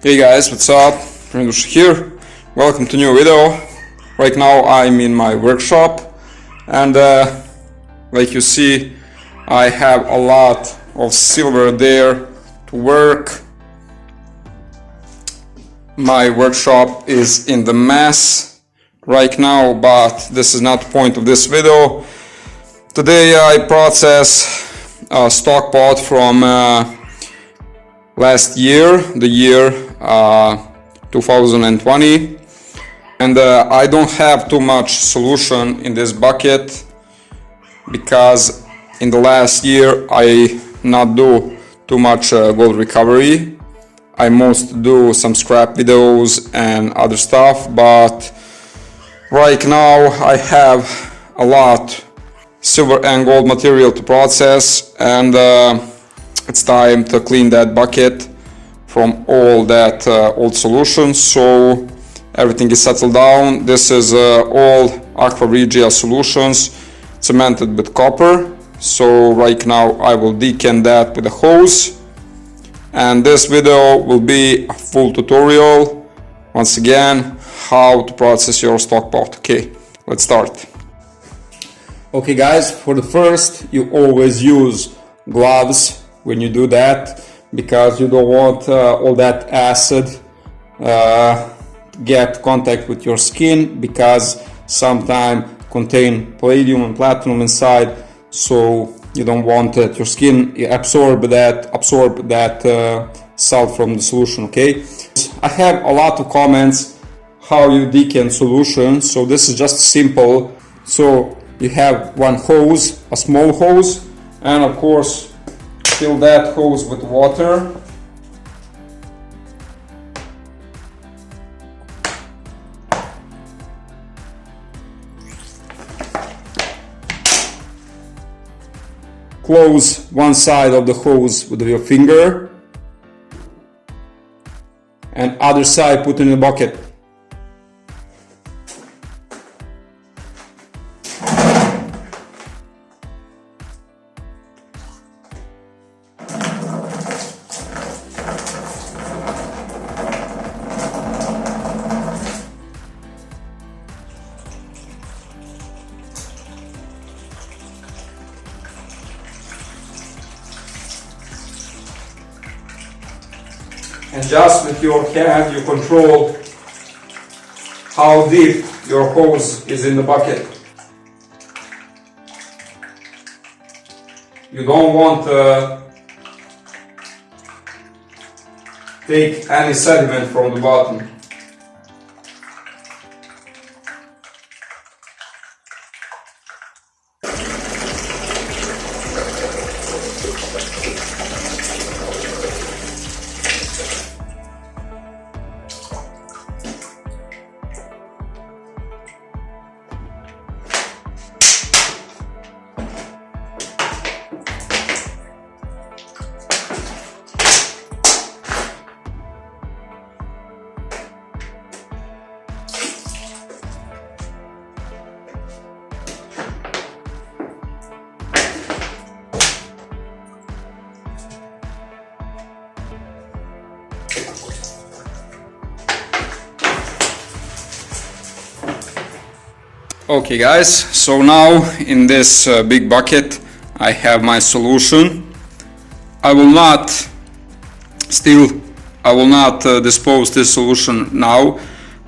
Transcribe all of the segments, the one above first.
Hey guys, what's up? Regia here. Welcome to new video. Right now I'm in my workshop and like you see I have a lot of silver there to work. My workshop is in the mess right now, but this is not the point of this video. Today I process a Stockpot from last year, the year 2020, and I don't have too much solution in this bucket because in the last year I not do too much gold recovery. I most do some scrap videos and other stuff, but right now I have a lot silver and gold material to process, and it's time to clean that bucket from all that old solution, so everything is settled down. This is all Aqua Regia solutions cemented with copper. So right now I will decant that with a hose, and this video will be a full tutorial once again how to process your Stockpot. Okay, let's start. Okay guys, for the first you always use gloves when you do that, because you don't want all that acid get contact with your skin, because sometimes contain palladium and platinum inside, so you don't want your skin absorb that salt from the solution. Okay, I have a lot of comments how you decant solution, so this is just simple. So you have one hose, a small hose, and of course fill that hose with water. Close one side of the hose with your finger, and other side put in the bucket. And just with your hand you control how deep your hose is in the bucket. You don't want to take any sediment from the bottom. Okay guys, so now in this big bucket I have my solution. I will not dispose this solution now.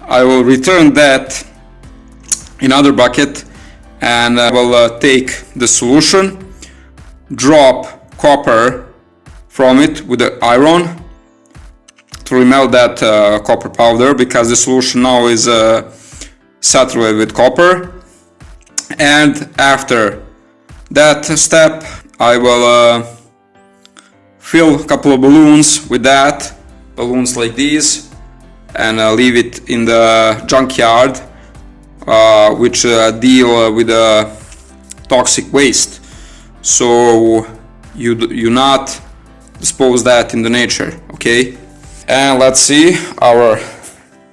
I will return that in other bucket, and I will take the solution, drop copper from it with the iron to remelt that copper powder, because the solution now is saturated with copper. And after that step I will fill a couple of balloons with that, balloons like these, and leave it in the junkyard, which deal with toxic waste, so you not dispose that in the nature. Okay, and let's see our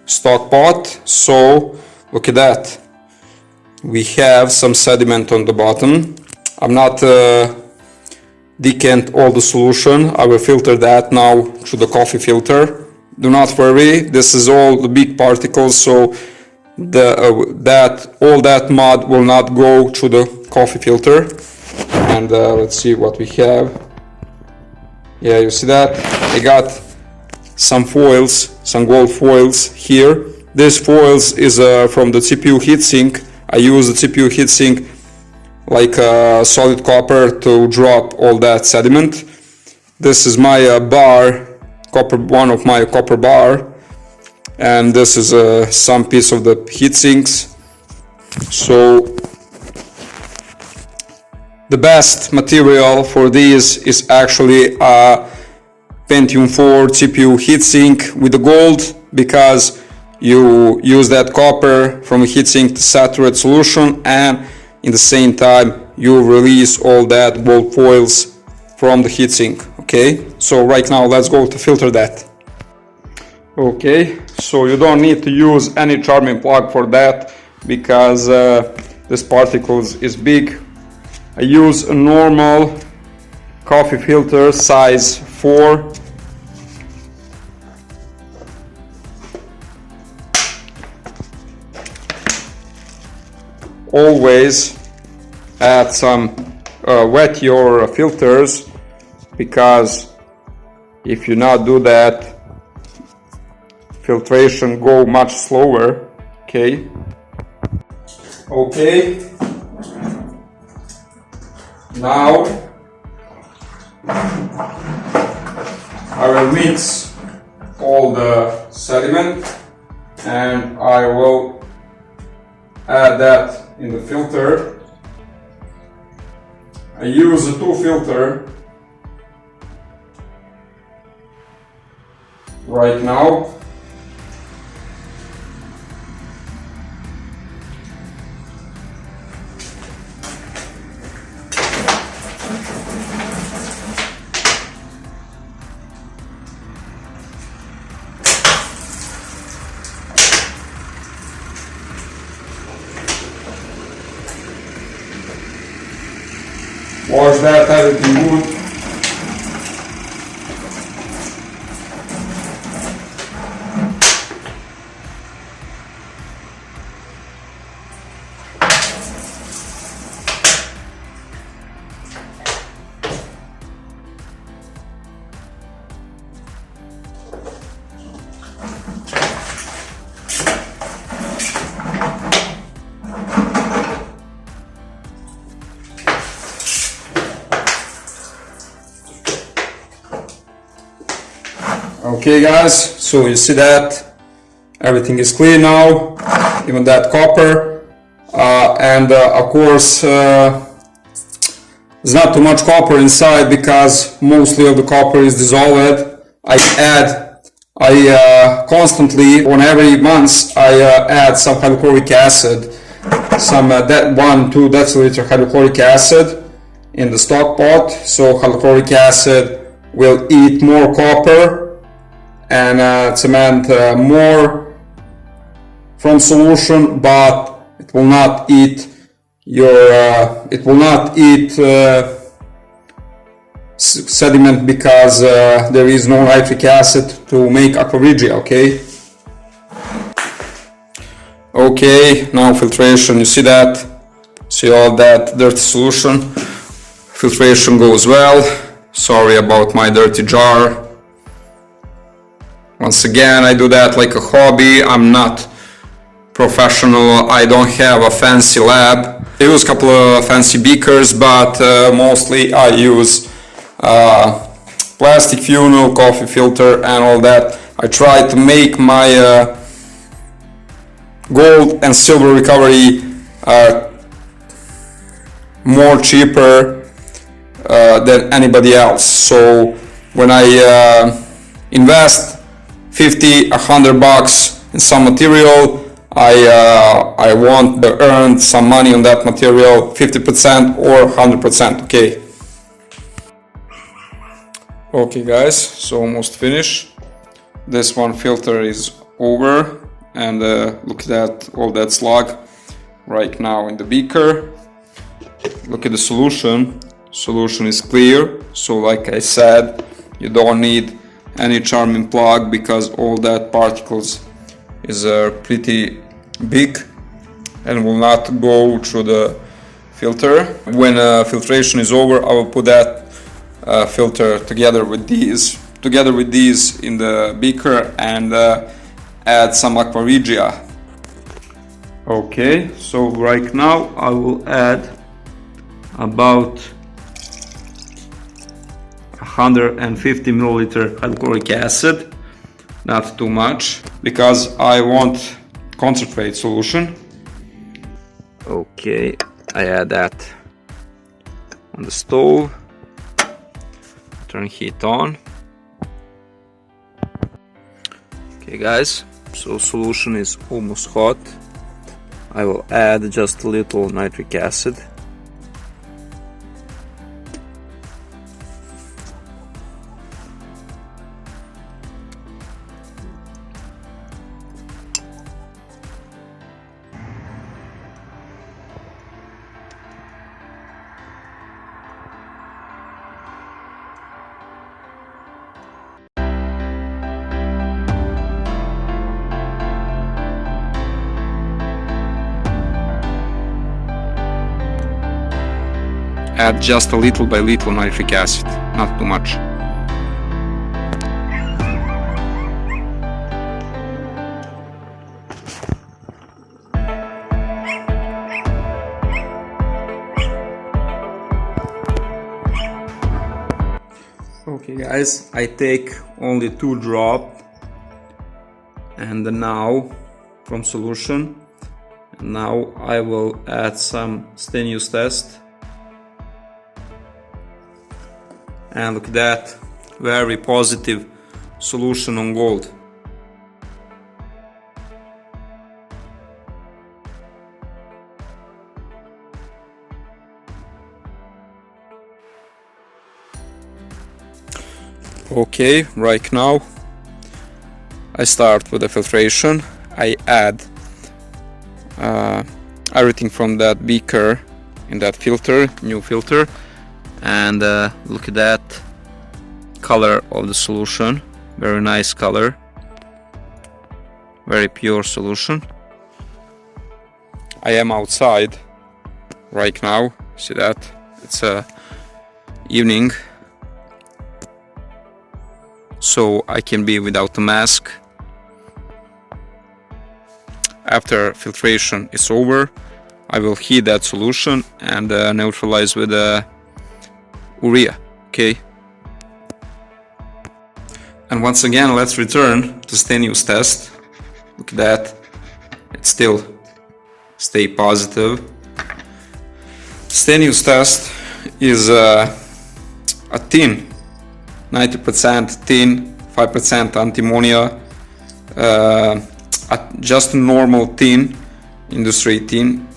Stockpot. So look at that, we have some sediment on the bottom. I'm not decant all the solution. I will filter that now through the coffee filter. do not worry, this is all the big particles, so all that mud will not go through the coffee filter. And let's see what we have. Yeah, you see that? I got some foils, some gold foils here. This foils is from the CPU heatsink. I use the CPU heatsink like solid copper to drop all that sediment. This is my bar, one of my copper bar, and this is some piece of the heatsinks. So the best material for these is actually a Pentium 4 CPU heatsink with the gold, because you use that copper from a heatsink to saturate solution, and in the same time you release all that gold foils from the heatsink. Okay, so right now let's go to filter that. Okay, so you don't need to use any charming plug for that, because this particles is big. I use a normal coffee filter size 4. Always add some wet your filters, because if you not do that, filtration go much slower. Okay. Now I will mix all the sediment and I will add that in the filter. I use a 2 filter right now. Wash that everything good. Okay guys, so you see that everything is clear now, even that copper, and of course there's not too much copper inside, because mostly of the copper is dissolved. I constantly, on every month, I add some hydrochloric acid, some 1-2 deciliter hydrochloric acid in the Stockpot. So hydrochloric acid will eat more copper and cement more from solution, but it will not eat sediment, because there is no nitric acid to make Aqua Regia. Okay, now filtration. You see that? See all that dirty solution? Filtration goes well. Sorry about my dirty jar. Once again, I do that like a hobby. I'm not professional. I don't have a fancy lab. I use a couple of fancy beakers, but mostly I use plastic funnel, coffee filter and all that. I try to make my gold and silver recovery more cheaper than anybody else. So when I invest $50-100 in some material, I want to earn some money on that material, 50% or 100%. Okay guys, so almost finished. This one filter is over, and look at that, all that slug right now in the beaker. Look at the solution. Solution is clear, so like I said, you don't need any charming plug because all that particles is pretty big and will not go through the filter. When filtration is over, I will put that filter together with these in the beaker and add some Aqua Regia. Okay, so right now I will add about 150 milliliter hydrochloric acid, not too much, because I want concentrate solution. Okay, I add that on the stove, turn heat on. Okay guys, so solution is almost hot. I will add just a little nitric acid. Add just a little by little nitric acid, not too much. Okay guys, I take only 2 drops and now from solution. And now I will add some stainless test. And look at that, very positive solution on gold. Okay, right now I start with the filtration. I add everything from that beaker in that filter, new filter. And look at that color of the solution, very nice color, very pure solution. I am outside right now, see that? It's evening, so I can be without a mask. After filtration is over, I will heat that solution and neutralize with urea. Okay, and once again let's return to stainless test. Look at that, it still stay positive. Stainless test is a tin, 90% tin, 5% antimony, just a normal tin, industry tin,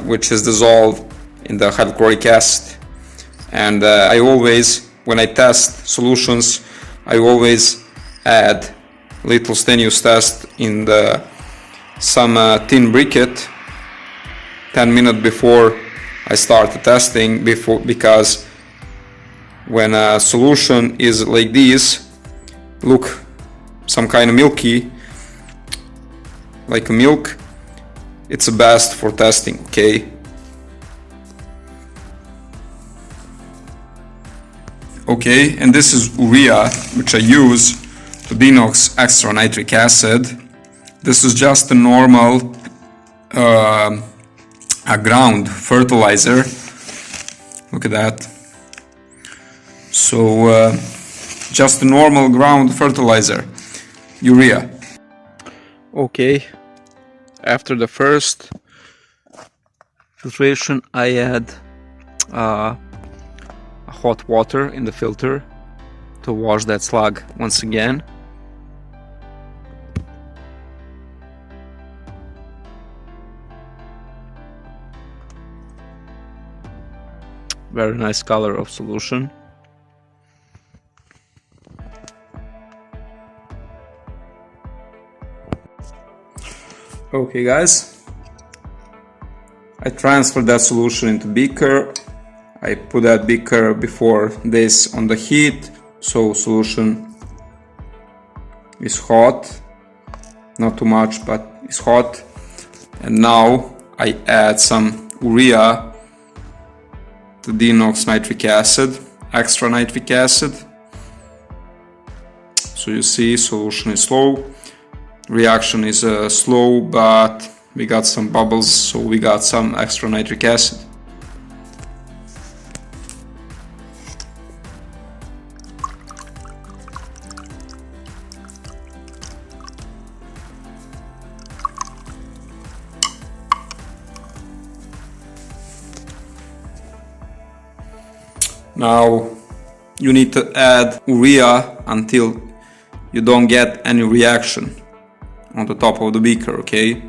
which is dissolved in the hydrochloric acid. And I always, when I test solutions, I always add little stainless test in some tin briquette 10 minutes before I start the testing, because when a solution is like this, look, some kind of milky, like a milk, it's the best for testing. Okay. Okay, and this is urea, which I use to denox extra nitric acid. This is just a normal ground fertilizer. Look at that. So just a normal ground fertilizer, urea. Okay, after the first filtration, I add hot water in the filter to wash that slug once again. Very nice color of solution. Okay guys, I transfer that solution into beaker. I put that beaker before this on the heat, so solution is hot, not too much, but it's hot. And now I add some urea to denox nitric acid, extra nitric acid. So you see, solution is slow, reaction is slow, but we got some bubbles, so we got some extra nitric acid. Now you need to add urea until you don't get any reaction on the top of the beaker, okay?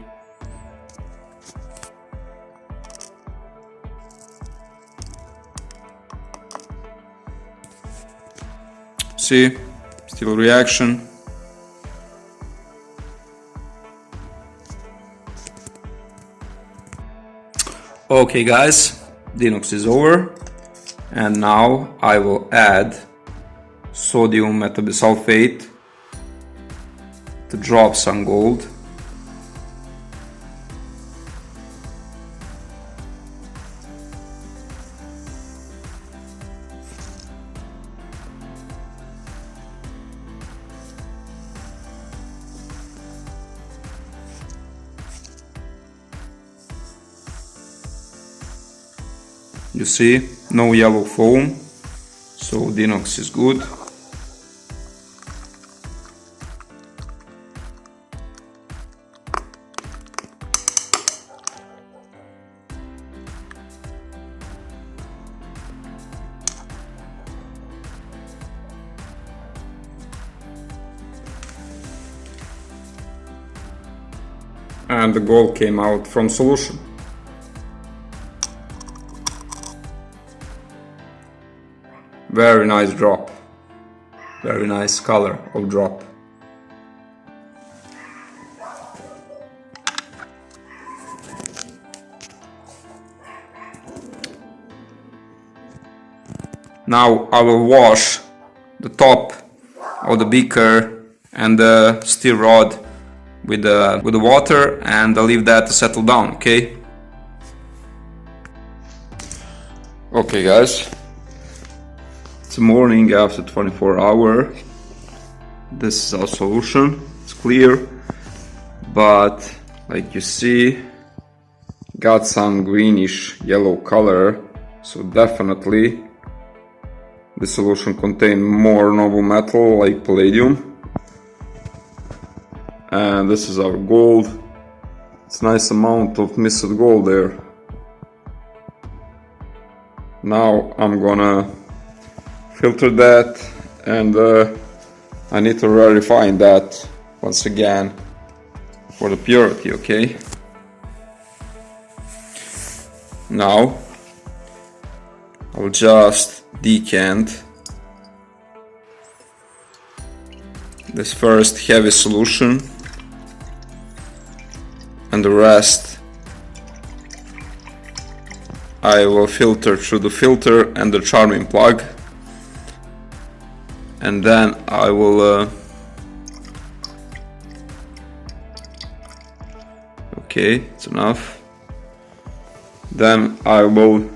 See, still reaction. Okay guys, denox is over. And now I will add sodium metabisulfate to drop some gold. You see, no yellow foam, so denox is good. And the gold came out from solution. Very nice drop, very nice color of drop. Now I will wash the top of the beaker and the steel rod with the water, and I'll leave that to settle down, okay? Okay guys. It's morning after 24 hours. This is our solution. It's clear, but like you see, got some greenish yellow color. So definitely the solution contains more noble metal like palladium. And this is our gold. It's a nice amount of mixed gold there. Now I'm gonna filter that, and I need to verify that once again for the purity, okay? Now I'll just decant this first heavy solution, and the rest I will filter through the filter and the charming plug. And then I will okay, it's enough. Then I will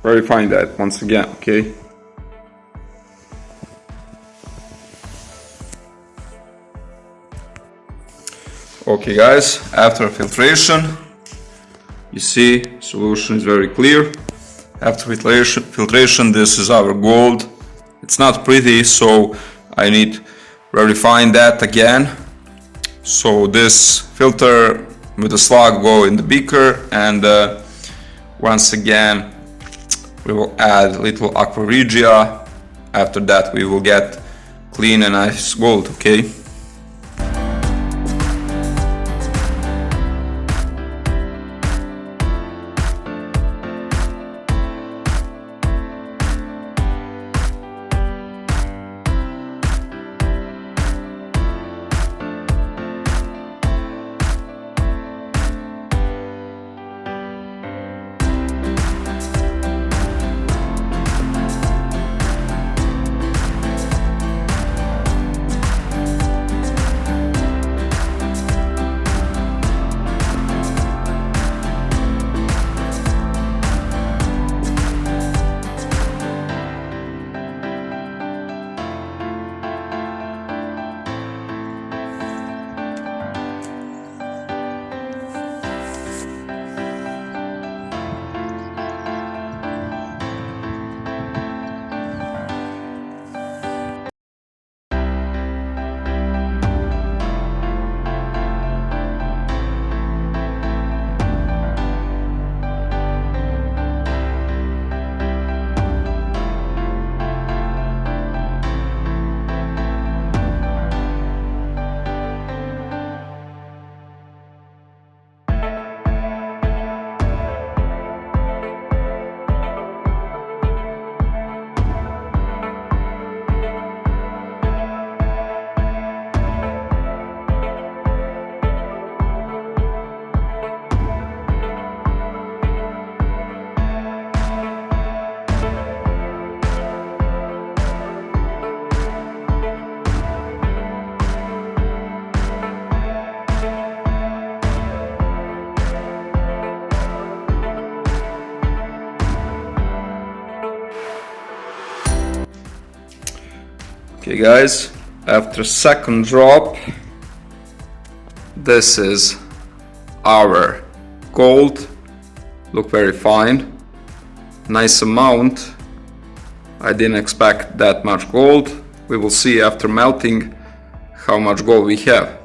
verify that once again, okay? Okay guys, after filtration, you see solution is very clear. After filtration, this is our gold. It's not pretty, so I need verifying that again. So this filter with the slug go in the beaker, and once again we will add a little Aqua Regia. After that we will get clean and nice gold, okay? Okay guys, after second drop, this is our gold. Look very fine, nice amount. I didn't expect that much gold. We will see after melting how much gold we have.